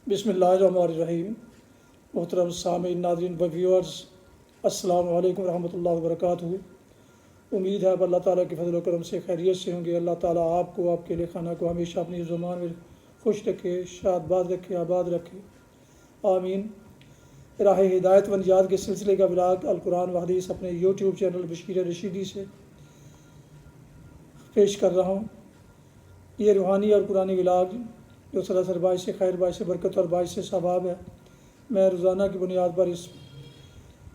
بسم اللہ الرحمن الرحیم۔ محترم سامعین، ناظرین و ویورز، السلام علیکم ورحمۃ اللہ وبرکاتہ۔ امید ہے اب اللہ تعالیٰ کے فضل و کرم سے خیریت سے ہوں گے۔ اللہ تعالیٰ آپ کو، آپ کے لے خانہ کو ہمیشہ اپنی زبان میں خوش رکھے، شاد باز رکھے، آباد رکھے، آمین۔ راہ ہدایت و نجات کے سلسلے کا بلاگ القرآن و حدیث اپنے یوٹیوب چینل بشیر رشیدی سے پیش کر رہا ہوں۔ یہ روحانی اور قرآنی بلاگ جو سراسر باعث خیر، باعث برکت اور باعث ثواب ہے، میں روزانہ کی بنیاد پر اس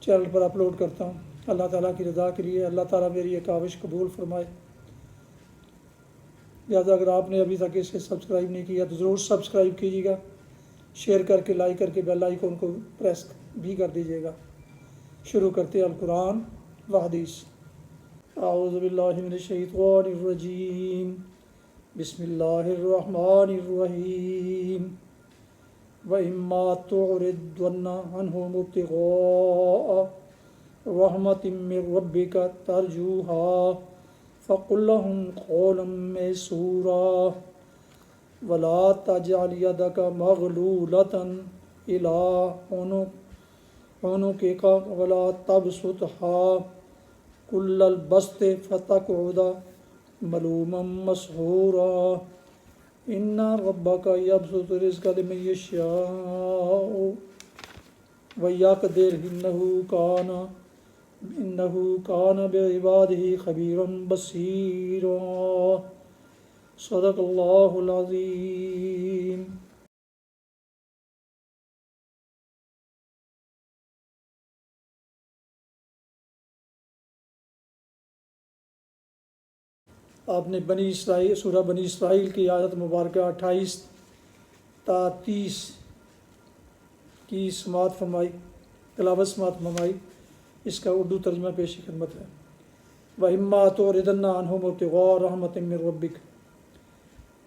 چینل پر اپلوڈ کرتا ہوں۔ اللہ تعالیٰ کی رضا کے لیے اللہ تعالیٰ میری یہ کاوش قبول فرمائے۔ لہٰذا اگر آپ نے ابھی تک اسے سبسکرائب نہیں کیا تو ضرور سبسکرائب کیجیے گا، شیئر کر کے، لائک کر کے بیل آئیکن کو پریس بھی کر دیجیے گا۔ شروع کرتے القرآن و حدیث۔ اعوذ باللہ من الشیطان الرجیم، بسم اللہ الرحمن الرحیم۔ وَإِمَّا تُعْرِضَنَّ عَنْهُمُ ابْتِغَاءَ رَحْمَةٍ مِّن رَّبِّكَ تَرْجُوهَا فَقُل لَّهُمْ قَوْلًا مَّيْسُورًا وَلَا تَجْعَلْ يَدَكَ مَغْلُولَةً إِلَىٰ عُنُقِكَ وَلَا تَبْسُطْهَا كُلَّ الْبَسْطِ فَتَقْعُدَ مَلُومًا مَّسْحُورًا۔ إِنَّ رَبَّكَ يَبْسُطُ الرِّزْقَ لِمَن يَشَاءُ وَيَقْدِرُ إِنَّهُ كَانَ بِعِبَادِهِ خَبِيرًا بَصِيرًا۔ صدق اللہ العظیم۔ آپ نے سورہ بنی اسرائیل کی آیت مبارکہ 28 تا 30 کی سماعت فرمائی، تلاوت سماعت فرمائی۔ اس کا اردو ترجمہ پیش خدمت ہے۔ وَإِمَّا تُعْرِضَنَّ عَنْهُمُ ابْتِغَاءَ رَحْمَةٍ مِّن رَّبِّكَ۔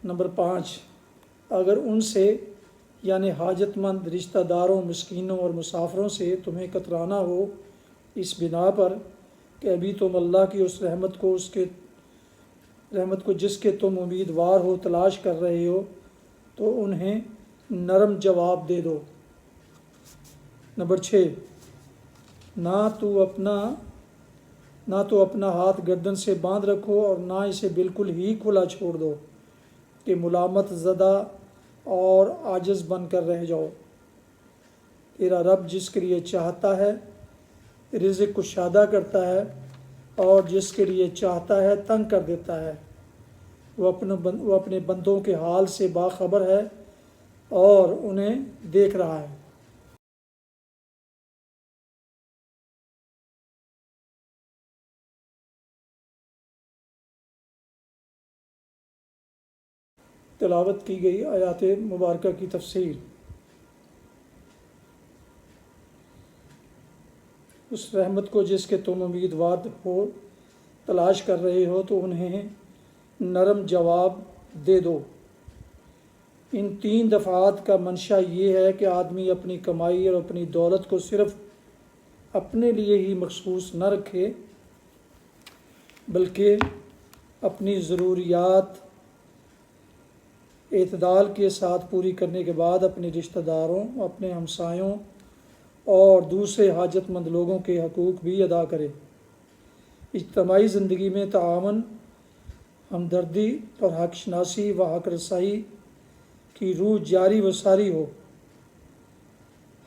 نمبر 5، اگر ان سے یعنی حاجت مند رشتہ داروں، مسکینوں اور مسافروں سے تمہیں کترانا ہو، اس بنا پر کہ ابھی تم اللہ کی اس رحمت کو جس کے تم امیدوار ہو تلاش کر رہے ہو، تو انہیں نرم جواب دے دو۔ نمبر 6، نہ تو اپنا ہاتھ گردن سے باندھ رکھو اور نہ اسے بالکل ہی کھلا چھوڑ دو کہ ملامت زدہ اور عاجز بن کر رہ جاؤ۔ تیرا رب جس کے لیے چاہتا ہے رزق کشادہ کرتا ہے اور جس کے لیے چاہتا ہے تنگ کر دیتا ہے۔ وہ اپنے بندوں کے حال سے باخبر ہے اور انہیں دیکھ رہا ہے۔ تلاوت کی گئی آیات مبارکہ کی تفسیر۔ اس رحمت کو جس کے تم امیدوار ہو تلاش کر رہے ہو، تو انہیں نرم جواب دے دو۔ ان 3 دفعات کا منشا یہ ہے کہ آدمی اپنی کمائی اور اپنی دولت کو صرف اپنے لیے ہی مخصوص نہ رکھے، بلکہ اپنی ضروریات اعتدال کے ساتھ پوری کرنے کے بعد اپنے رشتہ داروں، اپنے ہمسایوں اور دوسرے حاجت مند لوگوں کے حقوق بھی ادا کرے۔ اجتماعی زندگی میں تعاون، ہمدردی اور حق شناسی و حق رسائی کی روح جاری و ساری ہو۔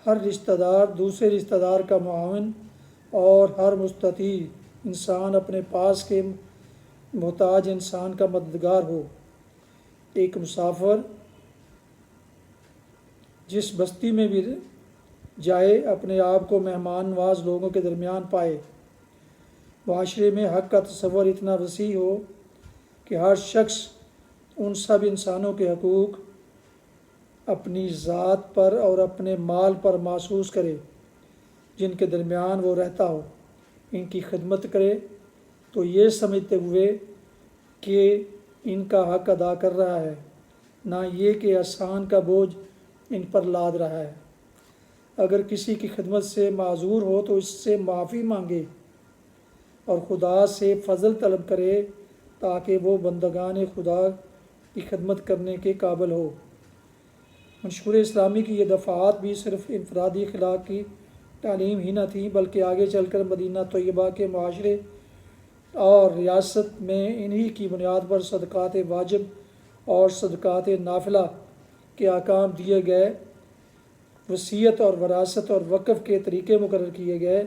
ہر رشتہ دار دوسرے رشتہ دار کا معاون اور ہر مستطیع انسان اپنے پاس کے محتاج انسان کا مددگار ہو۔ ایک مسافر جس بستی میں بھی جائے اپنے آپ کو مہمان نواز لوگوں کے درمیان پائے۔ معاشرے میں حق کا تصور اتنا وسیع ہو کہ ہر شخص ان سب انسانوں کے حقوق اپنی ذات پر اور اپنے مال پر محسوس کرے جن کے درمیان وہ رہتا ہو، ان کی خدمت کرے تو یہ سمجھتے ہوئے کہ ان کا حق ادا کر رہا ہے، نہ یہ کہ احسان کا بوجھ ان پر لاد رہا ہے۔ اگر کسی کی خدمت سے معذور ہو تو اس سے معافی مانگے اور خدا سے فضل طلب کرے تاکہ وہ بندگان خدا کی خدمت کرنے کے قابل ہو۔ منشور اسلامی کی یہ دفعات بھی صرف انفرادی اخلاق کی تعلیم ہی نہ تھیں، بلکہ آگے چل کر مدینہ طیبہ کے معاشرے اور ریاست میں انہی کی بنیاد پر صدقات واجب اور صدقات نافلہ کے احکام دیے گئے، وصیت اور وراثت اور وقف کے طریقے مقرر کیے گئے،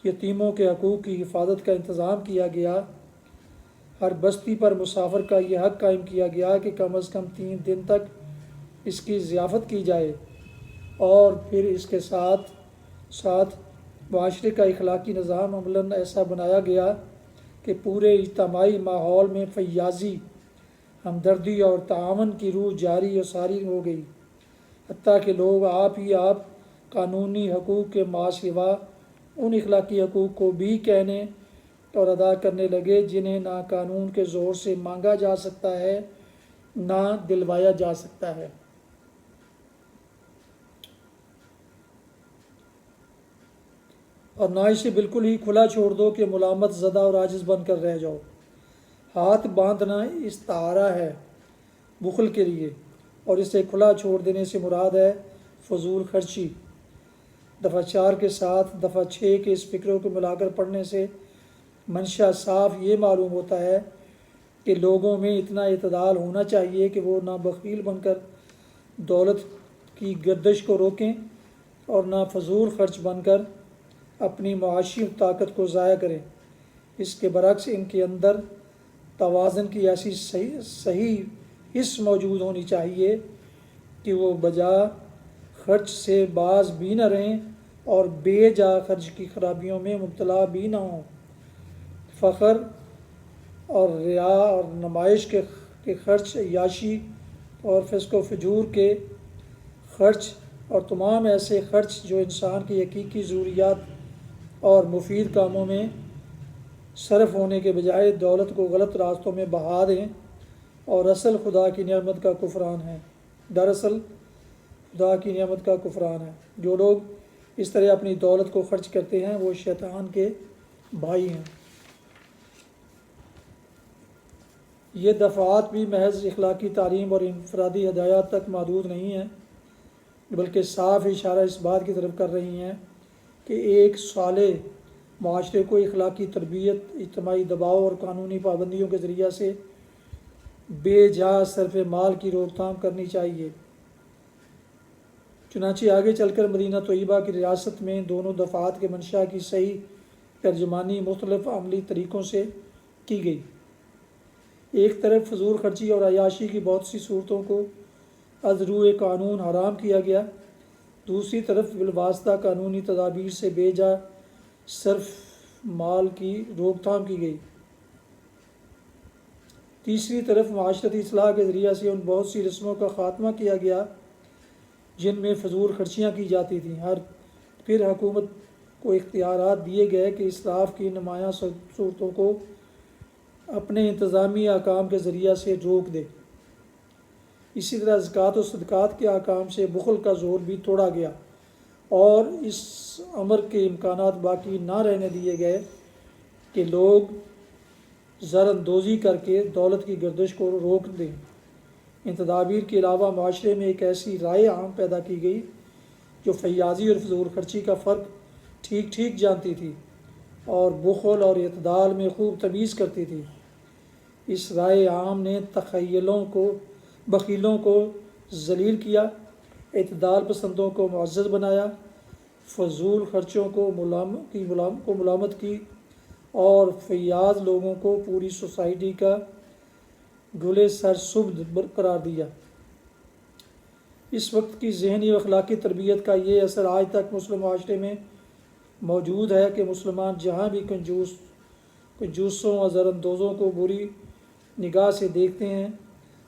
یتیموں کے حقوق کی حفاظت کا انتظام کیا گیا، ہر بستی پر مسافر کا یہ حق قائم کیا گیا کہ کم از کم 3 دن تک اس کی ضیافت کی جائے، اور پھر اس کے ساتھ ساتھ معاشرے کا اخلاقی نظام عملاً ایسا بنایا گیا کہ پورے اجتماعی ماحول میں فیاضی، ہمدردی اور تعاون کی روح جاری و ساری ہو گئی، حتیٰ کہ لوگ آپ قانونی حقوق کے ماں سوا ان اخلاقی حقوق کو بھی کہنے اور ادا کرنے لگے جنہیں نہ قانون کے زور سے مانگا جا سکتا ہے نہ دلوایا جا سکتا ہے۔ اور نہ اسے بالکل ہی کھلا چھوڑ دو کہ ملامت زدہ اور عاجز بن کر رہ جاؤ۔ ہاتھ باندھنا استعارہ ہے بخل کے لیے، اور اسے کھلا چھوڑ دینے سے مراد ہے فضول خرچی۔ دفعہ 4 کے ساتھ دفعہ 6 کے اس فکروں کو ملا کر پڑھنے سے منشا صاف یہ معلوم ہوتا ہے کہ لوگوں میں اتنا اعتدال ہونا چاہیے کہ وہ نہ بخیل بن کر دولت کی گردش کو روکیں اور نہ فضول خرچ بن کر اپنی معاشی طاقت کو ضائع کریں۔ اس کے برعکس ان کے اندر توازن کی ایسی صحیح حص موجود ہونی چاہیے کہ وہ بجا خرچ سے باز بھی نہ رہیں اور بے جا خرچ کی خرابیوں میں مبتلا بھی نہ ہوں۔ فخر اور ریا اور نمائش کے خرچ، عیاشی اور فسق و فجور کے خرچ اور تمام ایسے خرچ جو انسان کی حقیقی ضروریات اور مفید کاموں میں صرف ہونے کے بجائے دولت کو غلط راستوں میں بہا دیں اور اصل خدا کی نعمت کا کفران ہے۔ دراصل خدا کی نعمت کا کفران ہے۔ جو لوگ اس طرح اپنی دولت کو خرچ کرتے ہیں وہ شیطان کے بھائی ہیں۔ یہ دفعات بھی محض اخلاقی تعلیم اور انفرادی ہدایات تک محدود نہیں ہیں، بلکہ صاف اشارہ اس بات کی طرف کر رہی ہیں کہ ایک صالح معاشرے کو اخلاقی تربیت، اجتماعی دباؤ اور قانونی پابندیوں کے ذریعہ سے بے جا صرف مال کی روک تھام کرنی چاہیے۔ چنانچہ آگے چل کر مدینہ طیبہ کی ریاست میں دونوں دفعات کے منشا کی صحیح ترجمانی مختلف عملی طریقوں سے کی گئی۔ ایک طرف فضول خرچی اور عیاشی کی بہت سی صورتوں کو از روئے قانون حرام کیا گیا، دوسری طرف بالواسطہ قانونی تدابیر سے بے جا صرف مال کی روک تھام کی گئی۔ تیسری طرف معاشرتی اصلاح کے ذریعہ سے ان بہت سی رسموں کا خاتمہ کیا گیا جن میں فضول خرچیاں کی جاتی تھیں۔ پھر حکومت کو اختیارات دیے گئے کہ اسراف کی نمایاں صورتوں کو اپنے انتظامی احکام کے ذریعہ سے روک دے۔ اسی طرح زکوٰۃ و صدقات کے احکام سے بخل کا زور بھی توڑا گیا اور اس امر کے امکانات باقی نہ رہنے دیے گئے کہ لوگ زر اندوزی کر کے دولت کی گردش کو روک دیں۔ ان تدابیر کے علاوہ معاشرے میں ایک ایسی رائے عام پیدا کی گئی جو فیاضی اور فضول خرچی کا فرق ٹھیک ٹھیک جانتی تھی اور بخل اور اعتدال میں خوب تمیز کرتی تھی۔ اس رائے عام نے بخیلوں کو ذلیل کیا، اعتدال پسندوں کو معزز بنایا، فضول خرچوں کو ملامت کی اور فیاض لوگوں کو پوری سوسائٹی کا گلے سرسبد قرار دیا۔ اس وقت کی ذہنی و اخلاقی تربیت کا یہ اثر آج تک مسلم معاشرے میں موجود ہے کہ مسلمان جہاں بھی کنجوسوں اور زر اندوزوں کو بری نگاہ سے دیکھتے ہیں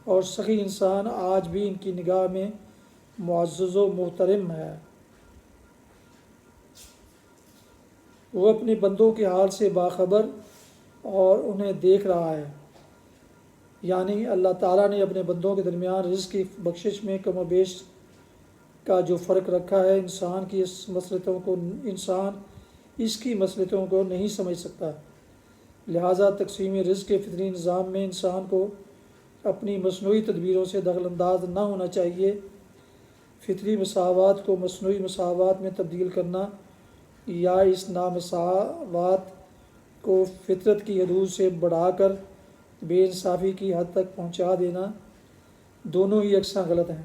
اور سخی انسان آج بھی ان کی نگاہ میں معزز و محترم ہے۔ وہ اپنے بندوں کے حال سے باخبر اور انہیں دیکھ رہا ہے، یعنی اللہ تعالیٰ نے اپنے بندوں کے درمیان رزق کی بخشش میں کم و بیش کا جو فرق رکھا ہے، انسان اس کی مصلحتوں کو نہیں سمجھ سکتا۔ لہٰذا تقسیم رزق کے فطری نظام میں انسان کو اپنی مصنوعی تدبیروں سے دخل انداز نہ ہونا چاہیے، فطری مساوات کو مصنوعی مساوات میں تبدیل کرنا یا اس نامساوات کو فطرت کی حدود سے بڑھا کر بے انصافی کی حد تک پہنچا دینا، دونوں ہی یکساں غلط ہیں۔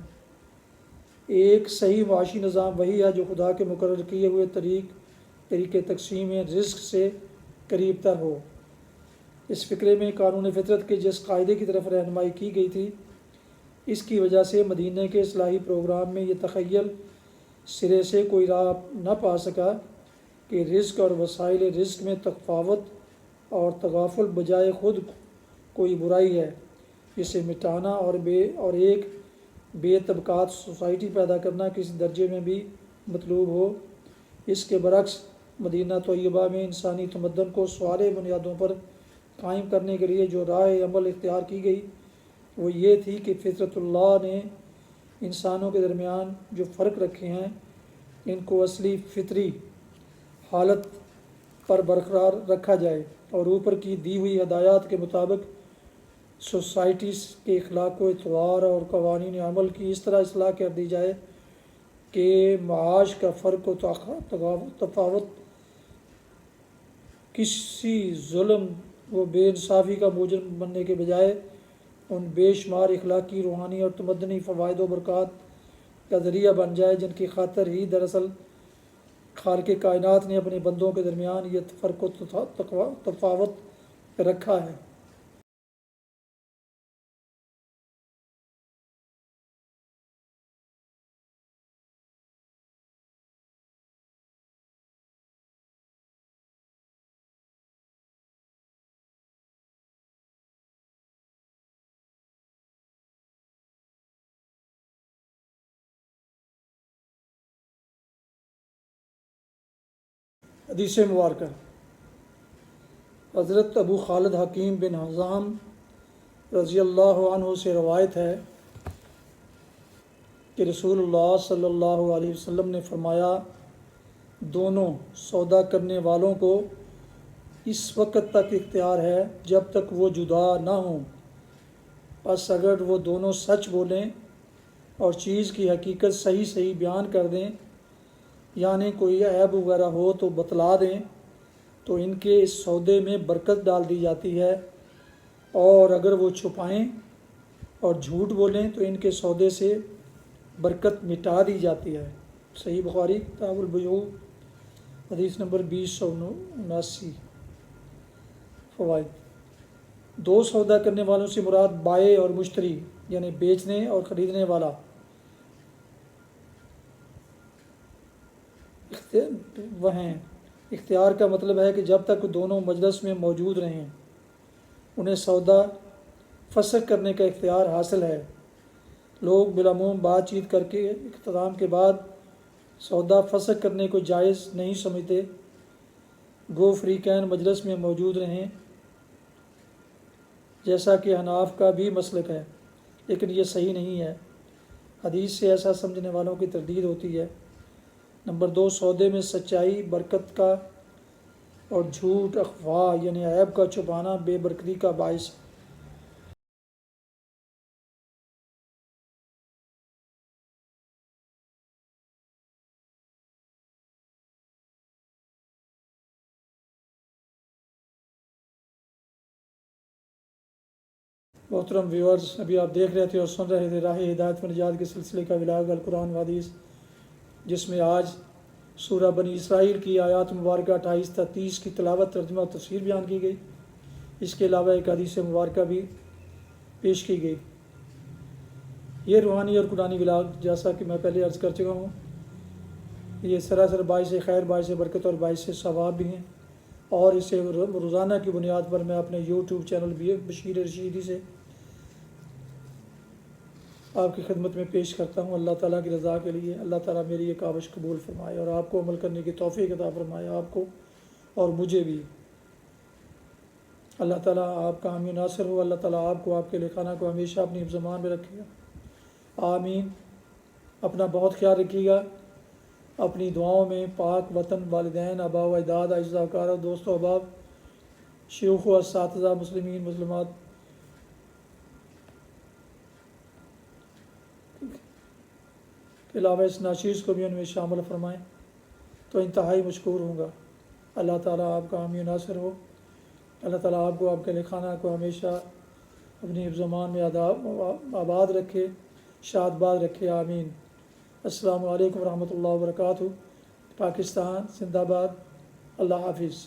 ایک صحیح معاشی نظام وہی ہے جو خدا کے مقرر کیے ہوئے طریقے تقسیم رزق سے قریب تر ہو۔ اس فقرے میں قانون فطرت کے جس قاعدے کی طرف رہنمائی کی گئی تھی، اس کی وجہ سے مدینہ کے اصلاحی پروگرام میں یہ تخیل سرے سے کوئی راہ نہ پا سکا کہ رزق اور وسائل رزق میں تفاوت اور تغافل بجائے خود کوئی برائی ہے جسے مٹانا اور ایک بے طبقات سوسائٹی پیدا کرنا کسی درجے میں بھی مطلوب ہو۔ اس کے برعکس مدینہ طیبہ میں انسانی تمدن کو صالح بنیادوں پر قائم کرنے کے لیے جو راہ عمل اختیار کی گئی وہ یہ تھی کہ فطرت اللہ نے انسانوں کے درمیان جو فرق رکھے ہیں ان کو اصلی فطری حالت پر برقرار رکھا جائے اور اوپر کی دی ہوئی ہدایات کے مطابق سوسائٹیز کے اخلاق و اطوار اور قوانین عمل کی اس طرح اصلاح کر دی جائے کہ معاش کا فرق و تفاوت کسی ظلم و بے انصافی کا موجب بننے کے بجائے ان بے شمار اخلاقی، روحانی اور تمدنی فوائد و برکات کا ذریعہ بن جائے جن کی خاطر ہی دراصل خالق کائنات نے اپنے بندوں کے درمیان یہ فرق و تفاوت رکھا ہے۔ حدیث مبارکہ حضرت ابو خالد حکیم بن حزام رضی اللہ عنہ سے روایت ہے کہ رسول اللہ صلی اللہ علیہ وسلم نے فرمایا، دونوں سودا کرنے والوں کو اس وقت تک اختیار ہے جب تک وہ جدا نہ ہوں، پس اگر وہ دونوں سچ بولیں اور چیز کی حقیقت صحیح بیان کر دیں، یعنی کوئی عیب وغیرہ ہو تو بتلا دیں، تو ان کے اس سودے میں برکت ڈال دی جاتی ہے، اور اگر وہ چھپائیں اور جھوٹ بولیں تو ان کے سودے سے برکت مٹا دی جاتی ہے۔ صحیح بخاری کتاب البیوع حدیث نمبر 2079۔ فوائد۔ دو سودا کرنے والوں سے مراد بائع اور مشتری یعنی بیچنے اور خریدنے والا وہ ہیں۔ اختیار کا مطلب ہے کہ جب تک دونوں مجلس میں موجود رہیں انہیں سودا فسخ کرنے کا اختیار حاصل ہے۔ لوگ بالعموم بات چیت کر کے اختتام کے بعد سودا فسخ کرنے کو جائز نہیں سمجھتے، گو فریقین مجلس میں موجود رہیں، جیسا کہ حناف کا بھی مسلک ہے، لیکن یہ صحیح نہیں ہے۔ حدیث سے ایسا سمجھنے والوں کی تردید ہوتی ہے۔ نمبر 2، سودے میں سچائی برکت کا اور جھوٹ اخفا یعنی عیب کا چھپانا بے برکتی کا باعث ہے۔ محترم ویورز، ابھی آپ دیکھ رہے تھے اور سن رہے تھے راہ ہدایت و نجات کے سلسلے کا ولاگ القرآن و حدیث، جس میں آج سورہ بنی اسرائیل کی آیات مبارکہ 28 تا 30 کی تلاوت، ترجمہ و تفسیر بیان کی گئی۔ اس کے علاوہ ایک حدیث مبارکہ بھی پیش کی گئی۔ یہ روحانی اور قرآنی ولاگ، جیسا کہ میں پہلے عرض کر چکا ہوں، یہ سراسر باعث خیر، باعث برکت اور باعث ثواب بھی ہیں، اور اسے روزانہ کی بنیاد پر میں اپنے یوٹیوب چینل بشیر رشیدی سے آپ کی خدمت میں پیش کرتا ہوں، اللہ تعالیٰ کی رضا کے لیے۔ اللہ تعالیٰ میری یہ کاوش قبول فرمائے اور آپ کو عمل کرنے کی توفیق عطا فرمائے، آپ کو اور مجھے بھی۔ اللہ تعالیٰ آپ کا حامی ناصر ہو، اللہ تعالیٰ آپ کو، آپ کے لکھانہ کو ہمیشہ اپنی زمان میں رکھے گا، آمین۔ اپنا بہت خیال رکھیے گا، اپنی دعاؤں میں پاک وطن، والدین، آباء و اجداد، اعزاء و اقارب، دوست و احباب، شیوخ و اساتذہ، مسلمین مسلمات کے علاوہ اس ناچیز کو بھی ان میں شامل فرمائیں تو انتہائی مشکور ہوں گا۔ اللہ تعالیٰ آپ کا حامی و ناصر ہو۔ اللہ تعالیٰ آپ کو، آپ کے خانہ کو ہمیشہ اپنی زمان میں آباد رکھے، شاد باد رکھے، آمین۔ السلام علیکم ورحمۃ اللہ وبرکاتہ۔ پاکستان زندہ باد۔ اللہ حافظ۔